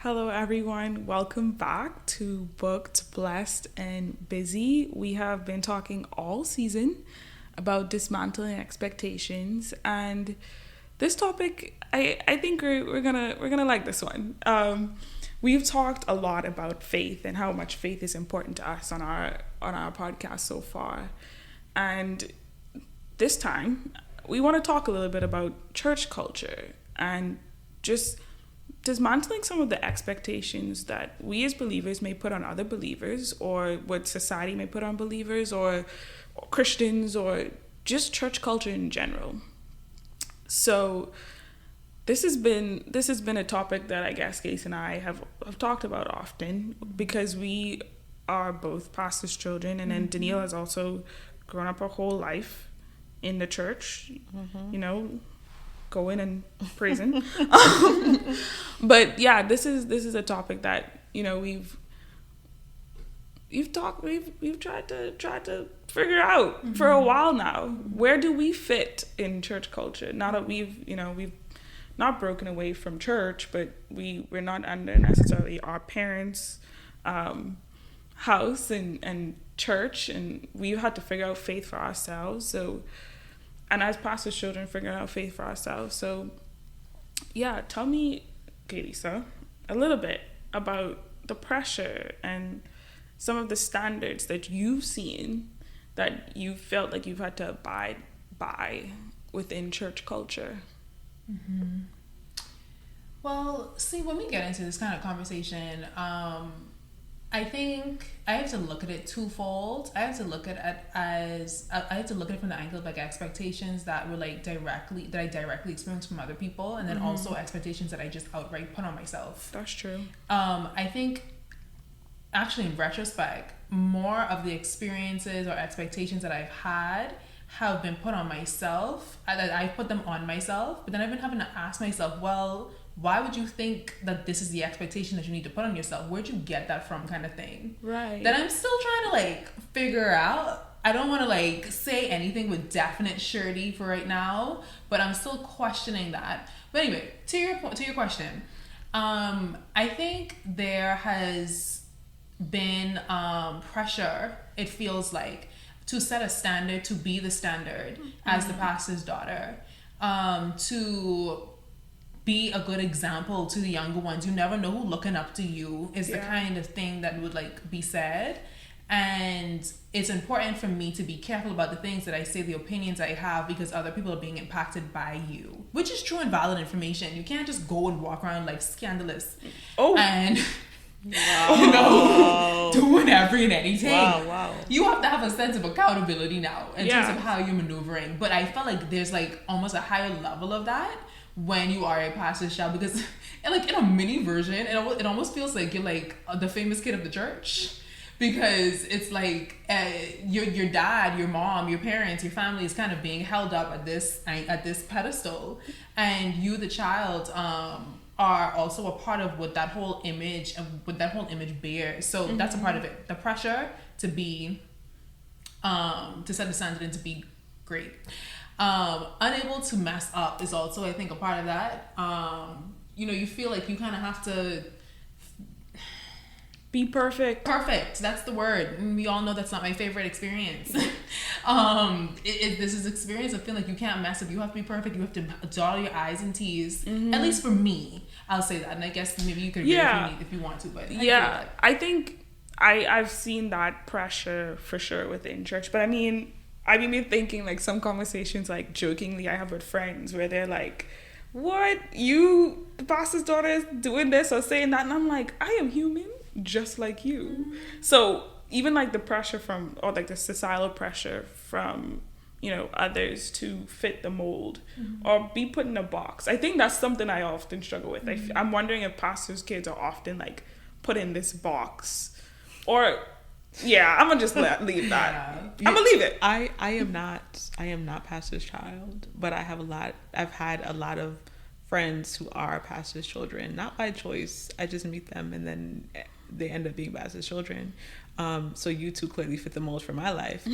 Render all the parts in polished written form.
Hello, everyone. Welcome back to Booked, Blessed, and Busy. We have been talking all season about dismantling expectations, and this topic, I think we're gonna like this one. We've talked a lot about faith and how much faith is important to us on our podcast so far, and this time we want to talk a little bit about church culture and just dismantling some of the expectations that we as believers may put on other believers, or what society may put on believers, or Christians, or just church culture in general. So this has been a topic that I guess Case and I have talked about often, because we are both pastors' children, and then Danielle has also grown up her whole life in the church, going and praising. But yeah, this is a topic that we've tried to figure out for a while now. Where do we fit in church culture? Now that we've not broken away from church, but we're not under necessarily our parents' house and church, and we've had to figure out faith for ourselves. So, and as pastors' children, figuring out faith for ourselves. So, yeah, tell me, Lisa, a little bit about the pressure and some of the standards that you've seen that you felt like you've had to abide by within church culture. Mm-hmm. Well, see, when we get into this kind of conversation, I think I have to look at it twofold. I have to look at it from the angle of like expectations that were like that I directly experienced from other people, and then also expectations that I just outright put on myself. That's true. I think actually in retrospect, more of the experiences or expectations that I've had have been put on myself. I put them on myself, but then I've been having to ask myself, well, why would you think that this is the expectation that you need to put on yourself? Where'd you get that from, kind of thing? Right. That I'm still trying to like figure out. I don't want to like say anything with definite surety for right now, but I'm still questioning that. But anyway, to your question, I think there has been pressure, it feels like, to set a standard, to be the standard as the pastor's daughter, to be a good example to the younger ones. You never know who looking up to you is the kind of thing that would like be said. And it's important for me to be careful about the things that I say, the opinions I have, because other people are being impacted by you, which is true and valid information. You can't just go and walk around like scandalous and doing every and anything. Wow. You have to have a sense of accountability now in terms of how you're maneuvering. But I felt like there's like almost a higher level of that when you are a pastor's child, because like in a mini version, it almost feels like you're like the famous kid of the church, because it's like your dad, your mom, your parents, your family is kind of being held up at this pedestal, and you, the child, are also a part of what that whole image bears. So that's a part of it. The pressure to be to set the standard and to be great. Unable to mess up is also, I think, a part of that. You feel like you kind of have to be perfect. That's the word. And we all know that's not my favorite experience. This is experience of feeling like you can't mess up. You have to be perfect. You have to dot your I's and T's. At least for me, I'll say that. And I guess maybe you could agree if you want to. But I think I've seen that pressure for sure within church. But I mean, I've been thinking like some conversations like jokingly I have with friends where they're like, what, you, the pastor's daughter, is doing this or saying that? And I'm like, I am human just like you. So even like the pressure from, or like the societal pressure from, others to fit the mold or be put in a box. I think that's something I often struggle with. I'm wondering if pastors' kids are often like put in this box, or I'm gonna just leave that. I'm gonna leave it. I am not pastor's child, but I've had a lot of friends who are pastor's children, not by choice. I just meet them and then they end up being pastor's children. So you two clearly fit the mold for my life.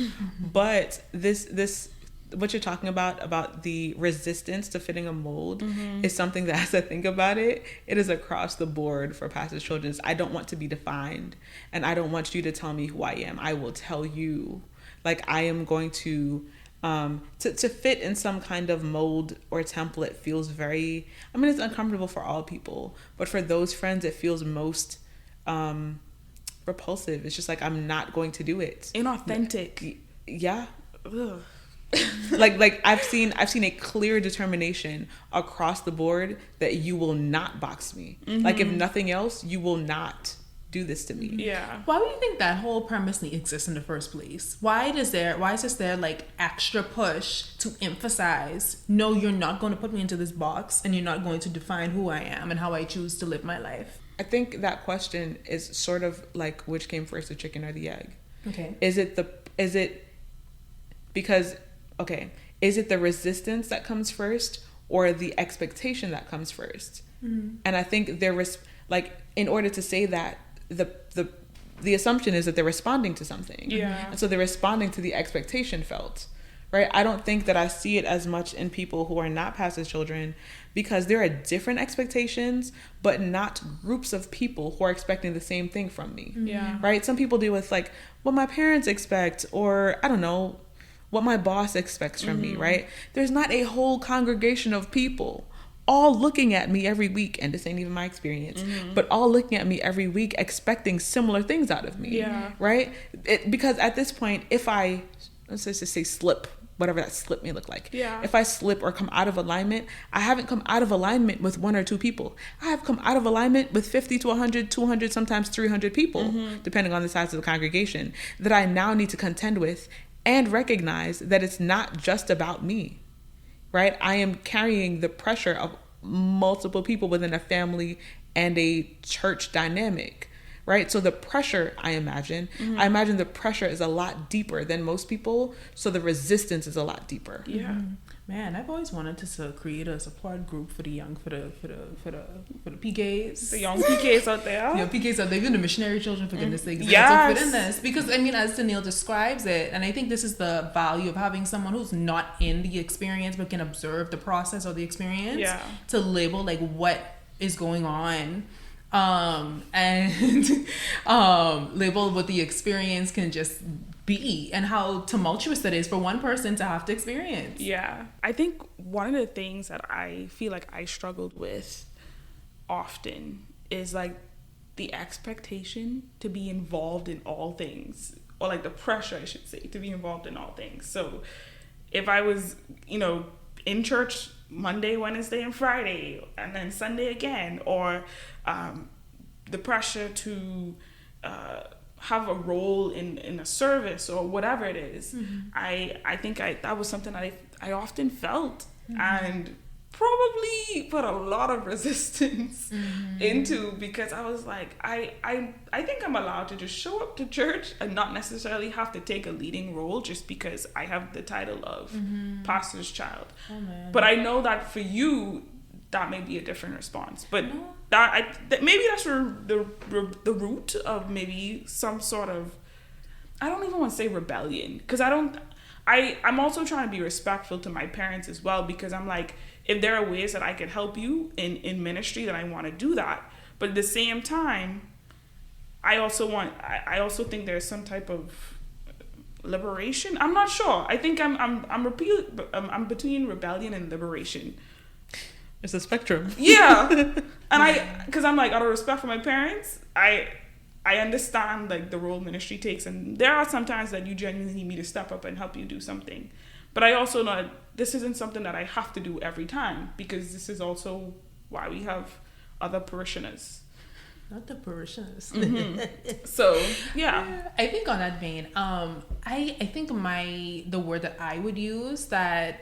But this what you're talking about the resistance to fitting a mold is something that, as I think about it, it is across the board for pastors' children. I don't want to be defined, and I don't want you to tell me who I am. I will tell you, like, I am going to fit in some kind of mold or template feels very, I mean, it's uncomfortable for all people, but for those friends, it feels most repulsive. It's just like, I'm not going to do it. Inauthentic. Yeah. Ugh. like I've seen a clear determination across the board that you will not box me. Like, if nothing else, you will not do this to me. Yeah. Why would you think that whole premise exists in the first place? Why is there like extra push to emphasize, no, you're not going to put me into this box, and you're not going to define who I am and how I choose to live my life? I think that question is sort of like, which came first, the chicken or the egg? Okay. Is it the resistance that comes first, or the expectation that comes first? And I think there was, like, in order to say that, the assumption is that they're responding to something. Yeah. And so they're responding to the expectation felt, right? I don't think that I see it as much in people who are not pastors' children, because there are different expectations, but not groups of people who are expecting the same thing from me. Yeah. Right? Some people deal with, like, what my parents expect, or I don't know, what my boss expects from me, right? There's not a whole congregation of people all looking at me every week, and this ain't even my experience, but all looking at me every week expecting similar things out of me. Yeah. Right? Because at this point, if I, let's just say slip, whatever that slip may look like. Yeah. If I slip or come out of alignment, I haven't come out of alignment with one or two people. I have come out of alignment with 50 to 100, 200, sometimes 300 people, depending on the size of the congregation, that I now need to contend with and recognize that it's not just about me. Right? I am carrying the pressure of multiple people within a family and a church dynamic. Right? So the pressure, I imagine the pressure is a lot deeper than most people. So the resistance is a lot deeper. Yeah. Man, I've always wanted to create a support group for the young, for the PKs. The young PKs out there. Yeah, PKs out there, even the missionary children, for goodness sakes. Yes. So fit in this, because I mean, as Danielle describes it, and I think this is the value of having someone who's not in the experience but can observe the process or the experience. Yeah. To label like what is going on, and label what the experience can just be, and how tumultuous that is for one person to have to experience. Yeah. I think one of the things that I feel like I struggled with often is, like, the expectation to be involved in all things, or, like, the pressure, I should say, to be involved in all things. So if I was, in church Monday, Wednesday, and Friday, and then Sunday again, or the pressure to have a role in a service or whatever it is, I think that was something that I often felt, and probably put a lot of resistance into, because I was like, I think I'm allowed to just show up to church and not necessarily have to take a leading role just because I have the title of pastor's child. Oh, man. But I know that for you, that may be a different response. But maybe that's the root of maybe some sort of, I don't even want to say rebellion, because I'm also trying to be respectful to my parents as well, because I'm like, if there are ways that I can help you in ministry, then I want to do that. But at the same time, I also think there's some type of liberation. I'm not sure. I think I'm between rebellion and liberation. It's a spectrum. Yeah. And because I'm like, out of respect for my parents, I understand, like, the role ministry takes, and there are some times that you genuinely need me to step up and help you do something. But I also know that this isn't something that I have to do every time, because this is also why we have other parishioners. Not the parishioners. So, yeah. I think on that vein, I think the word that I would use to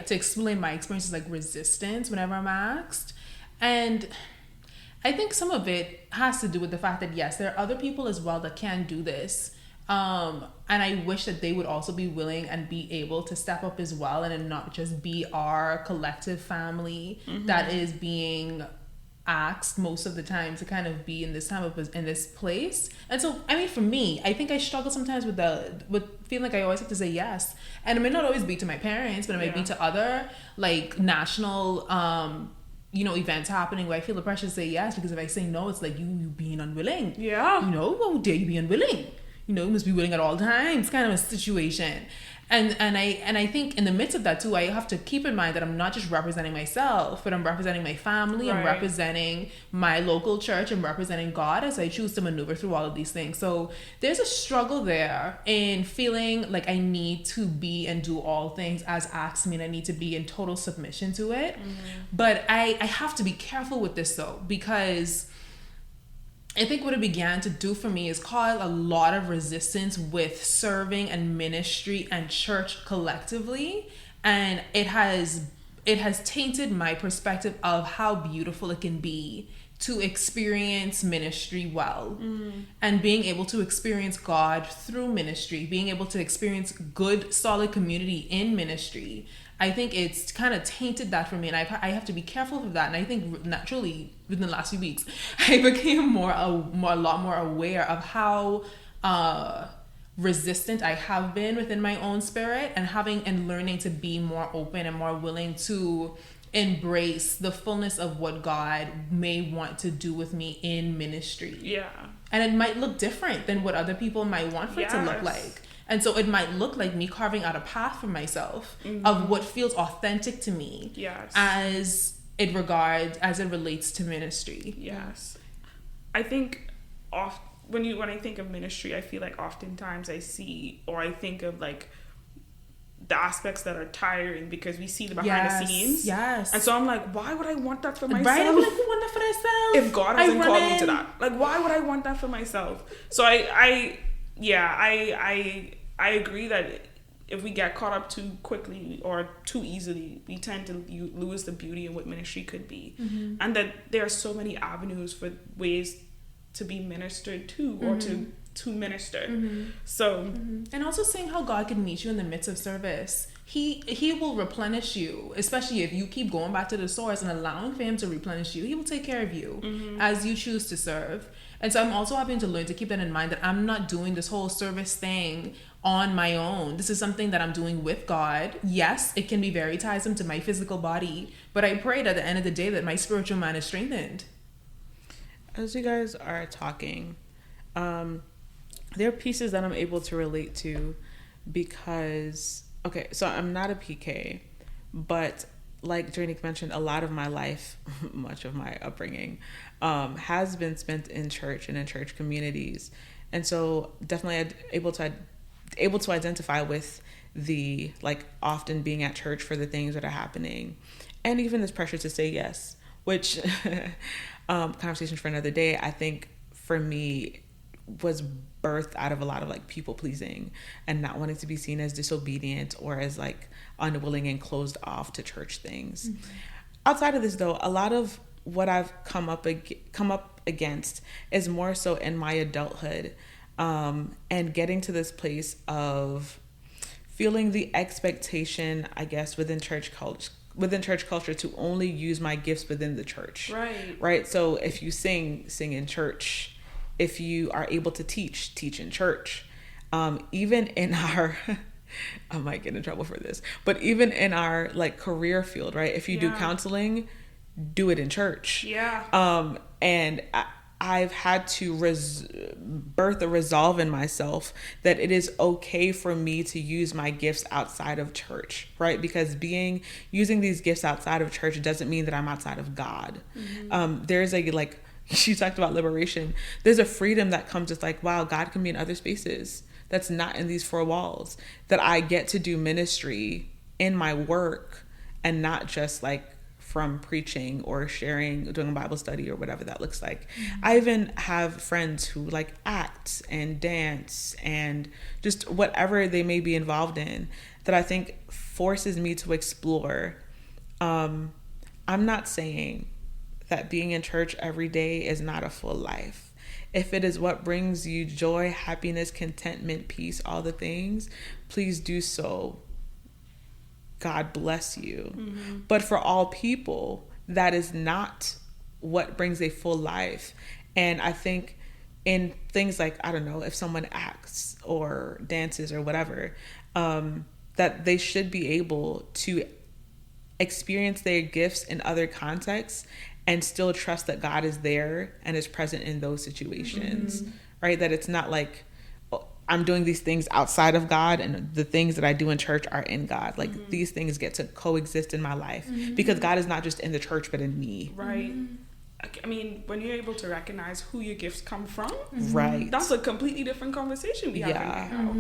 explain my experience is, like, resistance whenever I'm asked. And I think some of it has to do with the fact that, yes, there are other people as well that can do this. And I wish that they would also be willing and be able to step up as well, and not just be our collective family that is being asked most of the time to kind of be in this in this place. And so, I mean, for me, I think I struggle sometimes with feeling like I always have to say yes. And it may not always be to my parents, but it might be to other like national events happening where I feel the pressure to say yes, because if I say no, it's like you being unwilling. Yeah. How dare you be unwilling? You must be willing at all times, kind of a situation. And I think in the midst of that too, I have to keep in mind that I'm not just representing myself, but I'm representing my family, I'm representing my local church, I'm representing God as I choose to maneuver through all of these things. So there's a struggle there in feeling like I need to be and do all things as asked me, and I need to be in total submission to it. Mm-hmm. But I have to be careful with this though, because I think what it began to do for me is cause a lot of resistance with serving and ministry and church collectively. And it has tainted my perspective of how beautiful it can be to experience ministry well. And being able to experience God through ministry, being able to experience good, solid community in ministry. I think it's kind of tainted that for me, and I have to be careful of that. And I think naturally within the last few weeks, I became a lot more aware of how resistant I have been within my own spirit, and learning to be more open and more willing to embrace the fullness of what God may want to do with me in ministry. Yeah. And it might look different than what other people might want for it to look like. And so it might look like me carving out a path for myself of what feels authentic to me as it relates to ministry. Yes. I think when I think of ministry, I feel like oftentimes I think of like the aspects that are tiring, because we see the behind the scenes. Yes. And so I'm like, why would I want that for myself? Right? I'm like, who want that for myself? If God hasn't called me to that. Like, why would I want that for myself? So I agree that if we get caught up too quickly or too easily, we tend to lose the beauty of what ministry could be. And that there are so many avenues for ways to be ministered to or to minister. So and also seeing how God can meet you in the midst of service. He will replenish you, especially if you keep going back to the source and allowing for him to replenish you. He will take care of you as you choose to serve. And so I'm also having to learn to keep that in mind, that I'm not doing this whole service thing on my own. This is something that I'm doing with God. Yes, it can be very tiresome to my physical body, but I prayed at the end of the day that my spiritual man is strengthened. As you guys are talking, there are pieces that I'm able to relate to because, okay, so I'm not a PK, but like Janique mentioned, a lot of my life, much of my upbringing, has been spent in church and in church communities. And so definitely able to identify with the, like, often being at church for the things that are happening. And even this pressure to say yes, which, conversation for another day, I think for me was birthed out of a lot of like people pleasing and not wanting to be seen as disobedient or as like unwilling and closed off to church things. Outside of this though, a lot of what I've come up against is more so in my adulthood, and getting to this place of feeling the expectation, I guess, within church culture to only use my gifts within the church. Right. So if you sing in church. If you are able to teach in church. Even in our, I might get in trouble for this, but even in our like career field, right? If you do counseling, do it in church. And I've had to birth a resolve in myself that it is okay for me to use my gifts outside of church, right? Because using these gifts outside of church doesn't mean that I'm outside of God. There's a like, she talked about liberation. There's a freedom that comes with like, wow, God can be in other spaces that's not in these four walls, that I get to do ministry in my work and not just like from preaching or sharing, doing a Bible study or whatever that looks like. I even have friends who like act and dance and just whatever they may be involved in that I think forces me to explore. I'm not saying that being in church every day is not a full life. If it is what brings you joy, happiness, contentment, peace, all the things, please do so. God bless you. But for all people, that is not what brings a full life. And I think in things like, I don't know, if someone acts or dances or whatever, that they should be able to experience their gifts in other contexts and still trust that God is there and is present in those situations, right? That it's not like, oh, I'm doing these things outside of God and the things that I do in church are in God. Like these things get to coexist in my life because God is not just in the church, but in me. Right. I mean, when you're able to recognize who your gifts come from, Right. that's a completely different conversation we have right now.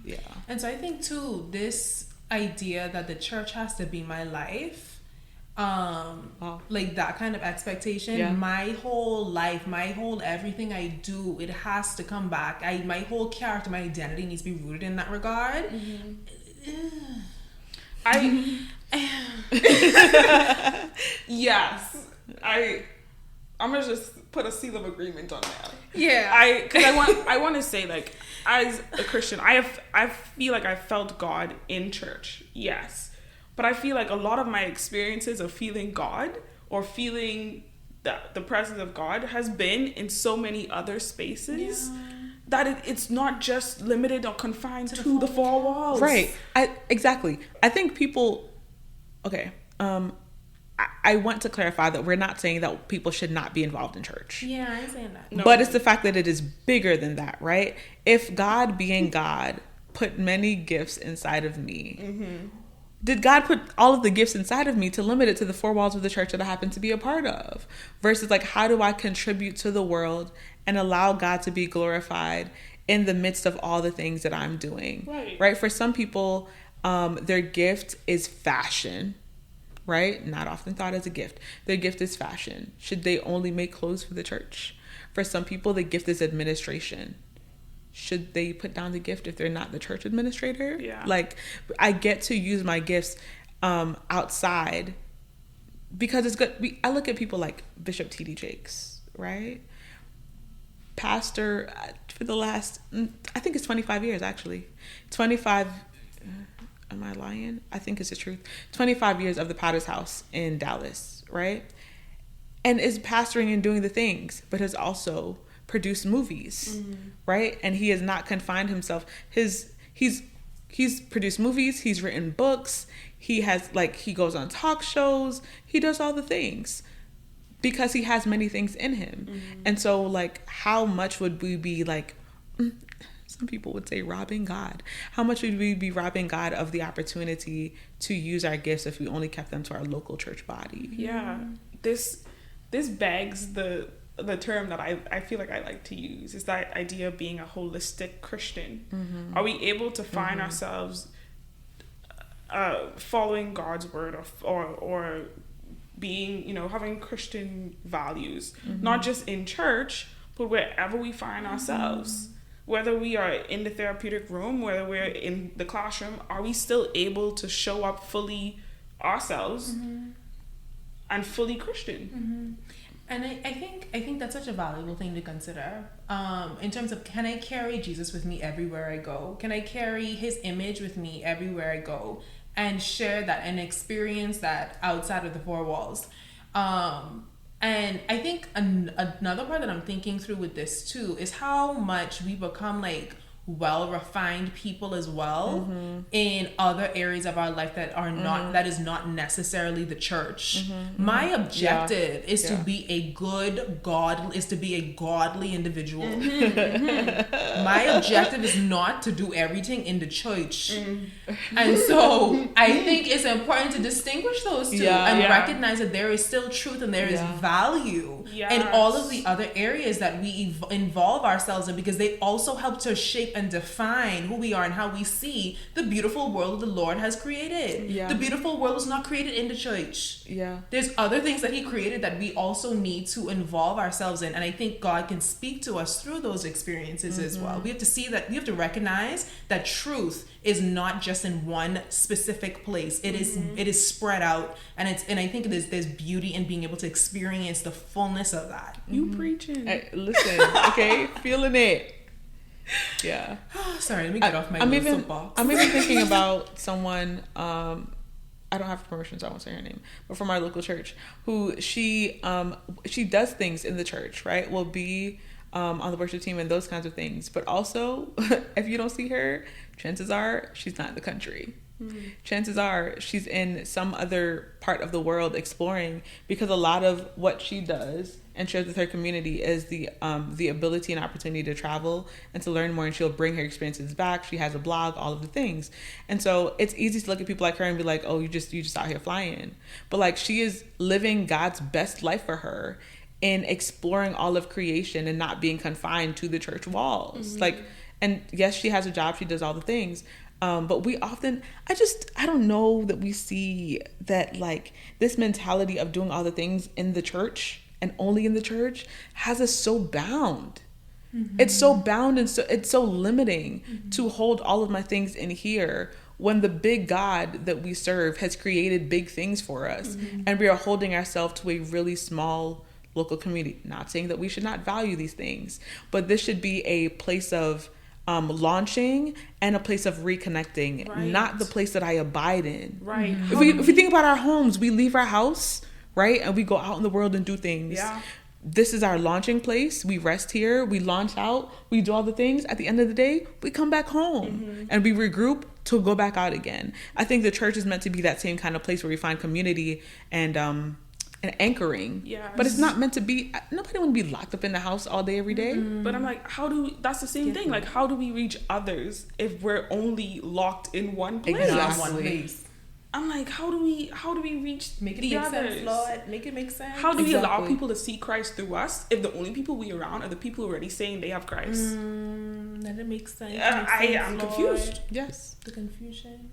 Yeah. And so I think too, this idea that the church has to be my life, like that kind of expectation, my whole life, my whole everything I do, it has to come back. My whole character, my identity needs to be rooted in that regard. Yes, I'm gonna just put a seal of agreement on that. Yeah, because I want to say, like, as a Christian, I feel like I felt God in church, yes, but I feel like a lot of my experiences of feeling God or feeling the presence of God has been in so many other spaces. That it's not just limited or confined to the four walls. Right. Exactly. I think people... Okay. I want to clarify that we're not saying that people should not be involved in church. Yeah, I ain't saying that. No. But it's the fact that it is bigger than that, right? If God, being God, put many gifts inside of me, did God put all of the gifts inside of me to limit it to the four walls of the church that I happen to be a part of? Versus, like, how do I contribute to the world and allow God to be glorified in the midst of all the things that I'm doing? Right? For some people, their gift is fashion, right? Not often thought as a gift. Their gift is fashion. Should they only make clothes for the church? For some people, the gift is administration. Should they put down the gift if they're not the church administrator? Yeah. Like, I get to use my gifts outside because it's good. I look at people like Bishop T.D. Jakes, right? Pastor for the last, I think it's 25 years actually. 25, am I lying? I think it's the truth. 25 years of the Potter's House in Dallas, right? And is pastoring and doing the things, but has also produced movies, right? And he has not confined himself. He's produced movies, he's written books, he has, like, he goes on talk shows, he does all the things because he has many things in him. And so, like, how much would we be, like, some people would say robbing God? How much would we be robbing God of the opportunity to use our gifts if we only kept them to our local church body? Yeah, this begs the term that I feel like I like to use, is that idea of being a holistic Christian. Are we able to find ourselves following God's word or being, having Christian values, not just in church, but wherever we find ourselves? Whether we are in the therapeutic room, whether we're in the classroom, are we still able to show up fully ourselves and fully Christian? And I think that's such a valuable thing to consider. In terms of, can I carry Jesus with me everywhere I go? Can I carry his image with me everywhere I go and share that and experience that outside of the four walls? And I think another part that I'm thinking through with this too is how much we become like well-refined people as well in other areas of our life that are not, that is not necessarily the church. My objective is to be a godly individual. My objective is not to do everything in the church. And so I think it's important to distinguish those two and recognize that there is still truth and there is value in all of the other areas that we involve ourselves in, because they also help to shape and define who we are and how we see the beautiful world the Lord has created. The beautiful world was not created in the church. There's other things that he created that we also need to involve ourselves in, and I think God can speak to us through those experiences as well. We have to see that, we have to recognize that truth is not just in one specific place. It is spread out, and I think there's beauty in being able to experience the fullness of that. You preaching. Listen, okay, feeling it. Yeah. Sorry, let me get off my soapbox. I'm even thinking about someone I don't have permission, so I won't say her name, but from our local church, who she does things in the church, right? Will be on the worship team and those kinds of things. But also, if you don't see her, chances are she's not in the country. Mm-hmm. Chances are she's in some other part of the world exploring, because a lot of what she does and shares with her community is the ability and opportunity to travel and to learn more, and she'll bring her experiences back. She has a blog, all of the things. And so it's easy to look at people like her and be like, oh, you just out here flying. But like, she is living God's best life for her in exploring all of creation and not being confined to the church walls. Mm-hmm. Like, and yes, she has a job, she does all the things. But we often, I don't know that we see that, like, this mentality of doing all the things in the church and only in the church has us so bound. Mm-hmm. It's so bound, and so it's so limiting to hold all of my things in here, when the big God that we serve has created big things for us, and we are holding ourselves to a really small local community. Not saying that we should not value these things, but this should be a place of launching and a place of reconnecting, right. Not the place that I abide in. Right. If we think about our homes, we leave our house, right, and we go out in the world and do things. Yeah. This is our launching place. We rest here. We launch out. We do all the things. At the end of the day, we come back home and we regroup to go back out again. I think the church is meant to be that same kind of place where we find community and anchoring. Yes. But it's not meant to be. Nobody want to be locked up in the house all day, every day. But I'm like, that's the same thing. Like, how do we reach others if we're only locked in one place? Exactly. One place. I'm like, how do we reach make it the make others? sense, Lord? Make it make sense. How do we allow people to see Christ through us if the only people we around are the people who are already saying they have Christ? That it makes sense. I'm confused. Yes, the confusion.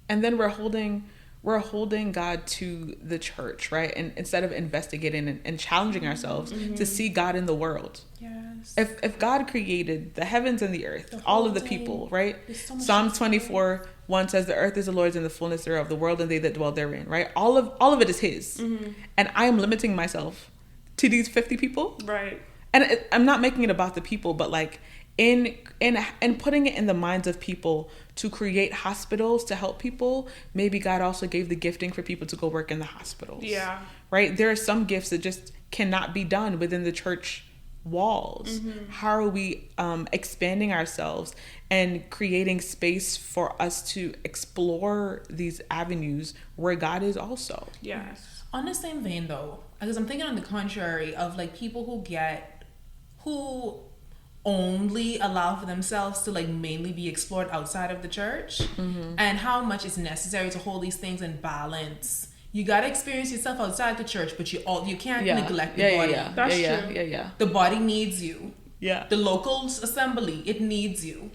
And then we're holding God to the church, right? And instead of investigating and challenging ourselves to see God in the world. Yes. If God created the heavens and the earth, all of the people, right? So Psalm 24:1 says, the earth is the Lord's and the fullness thereof, the world and they that dwell therein, right? All of it is his. And I am limiting myself to these 50 people. Right. And I'm not making it about the people, but like in putting it in the minds of people to create hospitals to help people, maybe God also gave the gifting for people to go work in the hospitals. Yeah. Right? There are some gifts that just cannot be done within the church walls. How are we expanding ourselves and creating space for us to explore these avenues where God is also? Yes. On the same vein though, because I'm thinking on the contrary of like people who only allow for themselves to like mainly be explored outside of the church, and how much is necessary to hold these things in balance. You gotta experience yourself outside the church, but you can't neglect the body. That's true. Yeah. The body needs you. Yeah. The local assembly, it needs you.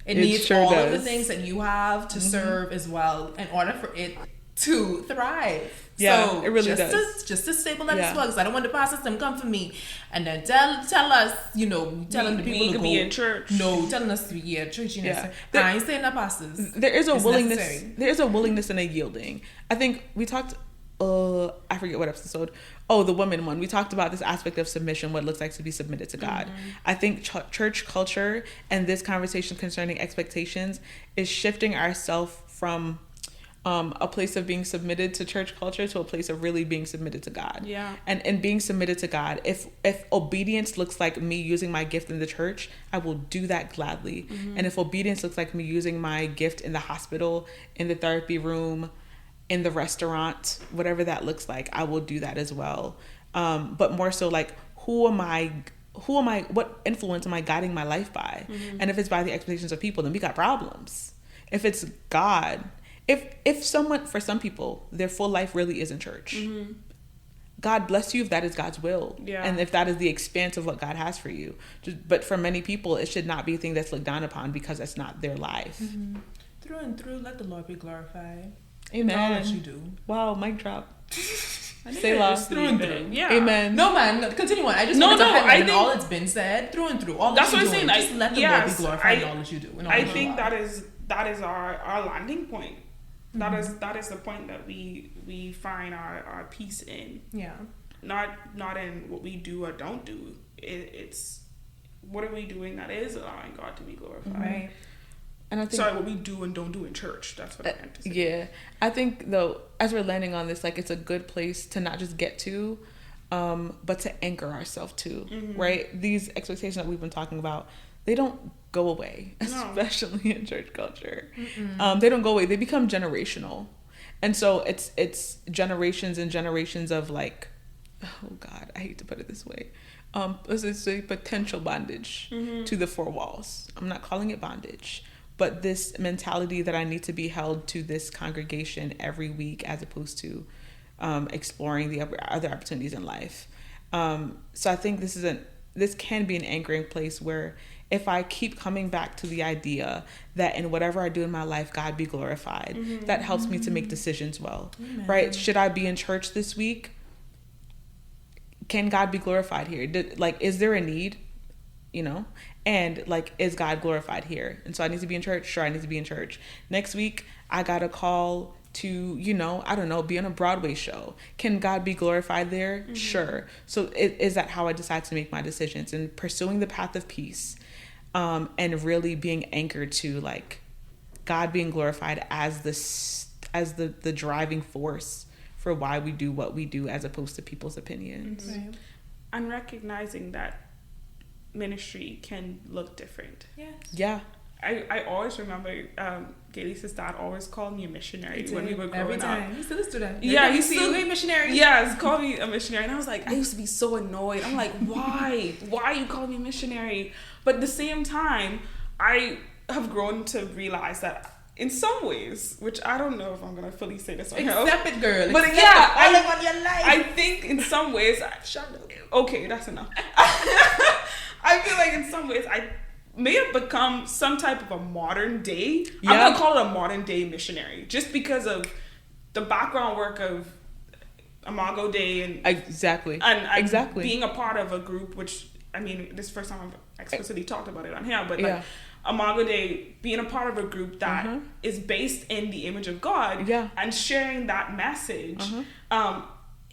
It It needs sure all does. of the things that you have to serve as well in order for it to thrive. Yeah, so it really just does. Just to stable that Yeah. as well, because I don't want the pastors to come for me and then tell us, telling the We people need to to be in church. No, telling us to be at church. Yeah. I ain't saying that pastors. There is a It's willingness. necessary. There is a willingness and a yielding. I think we talked. I forget what episode. Oh, the woman one. We talked about this aspect of submission, what it looks like to be submitted to God. I think church culture and this conversation concerning expectations is shifting ourselves from a place of being submitted to church culture to a place of really being submitted to God. Yeah. And being submitted to God. If obedience looks like me using my gift in the church, I will do that gladly. And if obedience looks like me using my gift in the hospital, in the therapy room, in the restaurant, whatever that looks like, I will do that as well. But more so like, what influence am I guiding my life by? And if it's by the expectations of people, then we got problems. If it's God, if someone, for some people, their full life really is in church. God bless you if that is God's will. Yeah. And if that is the expanse of what God has for you. But for many people, it should not be a thing that's looked down upon because that's not their life. Through and through, let the Lord be glorified. Amen. All that you do. Wow, mic drop. Say Through and through. Yeah. Amen. No, man, continue on. I just No, wanted to no, highlight I and think- all it's been said through and through. All That's that what you're I'm saying. doing. Just let the Lord be glorified in all that you do. And all I that think you are. that is our landing point. That is the point that we find our peace in. Yeah. Not in what we do or don't do. It's what are we doing that is allowing God to be glorified. Right. And I think, sorry, what we do and don't do in church. That's what I meant to say. Yeah, I think though, as we're landing on this, like, it's a good place to not just get to, but to anchor ourselves to, right? These expectations that we've been talking about, they don't go away, especially in church culture. They don't go away. They become generational. And so it's generations and generations of, like, oh God, I hate to put it this way. It's a potential bondage to the four walls. I'm not calling it bondage, but this mentality that I need to be held to this congregation every week as opposed to exploring the other opportunities in life. So I think this can be an anchoring place where if I keep coming back to the idea that in whatever I do in my life, God be glorified, that helps me to make decisions well, right? Should I be in church this week? Can God be glorified here? Is there a need? And like, is God glorified here? And so I need to be in church. Sure, I need to be in church. Next week, I got a call to, I don't know, be on a Broadway show. Can God be glorified there? Sure. So is that how I decide to make my decisions? And pursuing the path of peace, and really being anchored to, like, God being glorified as the driving force for why we do what we do, as opposed to people's opinions. Right. And recognizing that ministry can look different. Yes. Yeah. I always remember Gailisa's dad always called me a missionary when we were growing Every up. time. He still a student. Yeah, he's still a missionary. Yes, called me a missionary. And I was like, I used to be so annoyed. I'm like, why? Why you call me a missionary? But at the same time, I have grown to realize that in some ways, which I don't know if I'm going to fully say this on here. Accept it, girl. But Accept yeah, it. All of your life. I think in some ways, Shut up. okay, that's enough. I feel like in some ways, I may have become some type of a modern day. Yeah. I'm gonna call it a modern day missionary, just because of the background work of Imago Dei and Exactly. being a part of a group. Which, I mean, this is the first time I've explicitly talked about it on here, but like Imago Dei, being a part of a group that is based in the image of God, and sharing that message.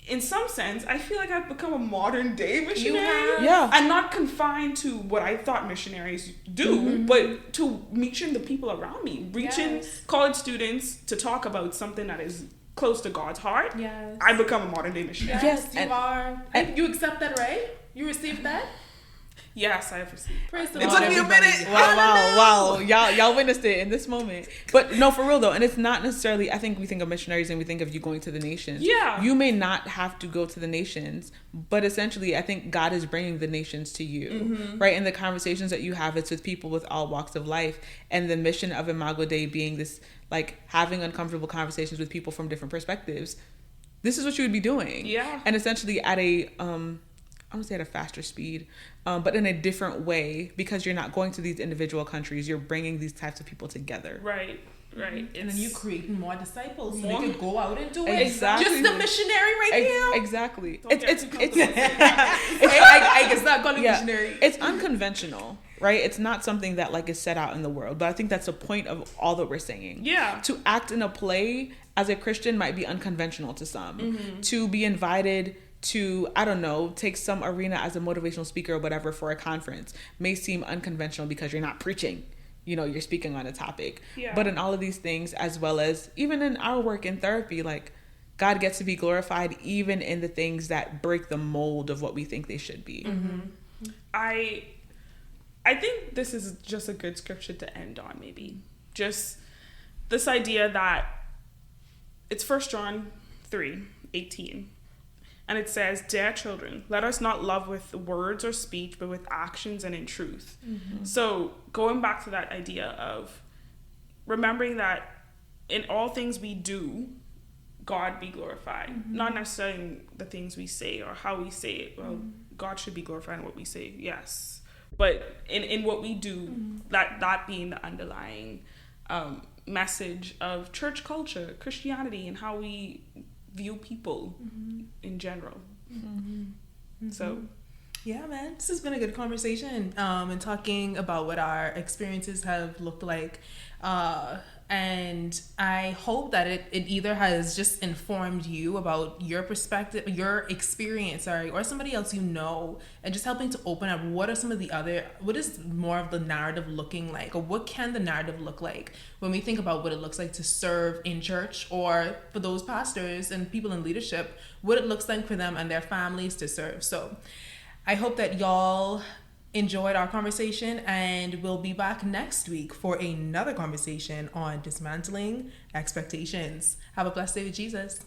In some sense, I feel like I've become a modern day missionary. And not confined to what I thought missionaries do, but to reaching the people around me, reaching college students to talk about something that is close to God's heart. Yes. I become a modern day missionary. Yes, you are. And you accept that, right? You received that? Yes, I have received. Praise the It Lord, took me a everybody. minute. Wow. Y'all witnessed it in this moment. But no, for real though. And it's not necessarily, I think we think of missionaries and we think of you going to the nations. Yeah. You may not have to go to the nations, but essentially I think God is bringing the nations to you, right? And the conversations that you have, it's with people with all walks of life. And the mission of Imago Dei being this, like, having uncomfortable conversations with people from different perspectives. This is what you would be doing. Yeah. And essentially at a, I don't say at a faster speed, but in a different way, because you're not going to these individual countries. You're bringing these types of people together. Right. And then you create more disciples so More. they can go out and do Exactly. it. Just the missionary right here. Exactly. Don't get It's too comfortable. I guess not call it missionary. It's unconventional, right? It's not something that, like, is set out in the world. But I think that's the point of all that we're saying. Yeah. To act in a play as a Christian might be unconventional to some. To be invited to, I don't know, take some arena as a motivational speaker or whatever for a conference may seem unconventional because you're not preaching. You're speaking on a topic. Yeah. But in all of these things, as well as even in our work in therapy, like, God gets to be glorified even in the things that break the mold of what we think they should be. I think this is just a good scripture to end on, maybe. Just this idea that it's 1 John 3:18. And it says, "Dear children, let us not love with words or speech, but with actions and in truth." So going back to that idea of remembering that in all things we do, God be glorified. Not necessarily in the things we say or how we say it. Well, God should be glorified in what we say, yes. But in what we do, that being the underlying message of church culture, Christianity, and how we view people in general. So yeah, man, this has been a good conversation, and talking about what our experiences have looked like, And I hope that it either has just informed you about your perspective, your experience, or somebody else you know, and just helping to open up what is more of the narrative looking like, or what can the narrative look like when we think about what it looks like to serve in church, or for those pastors and people in leadership, what it looks like for them and their families to serve. So I hope that y'all enjoyed our conversation, and we'll be back next week for another conversation on dismantling expectations. Have a blessed day with Jesus.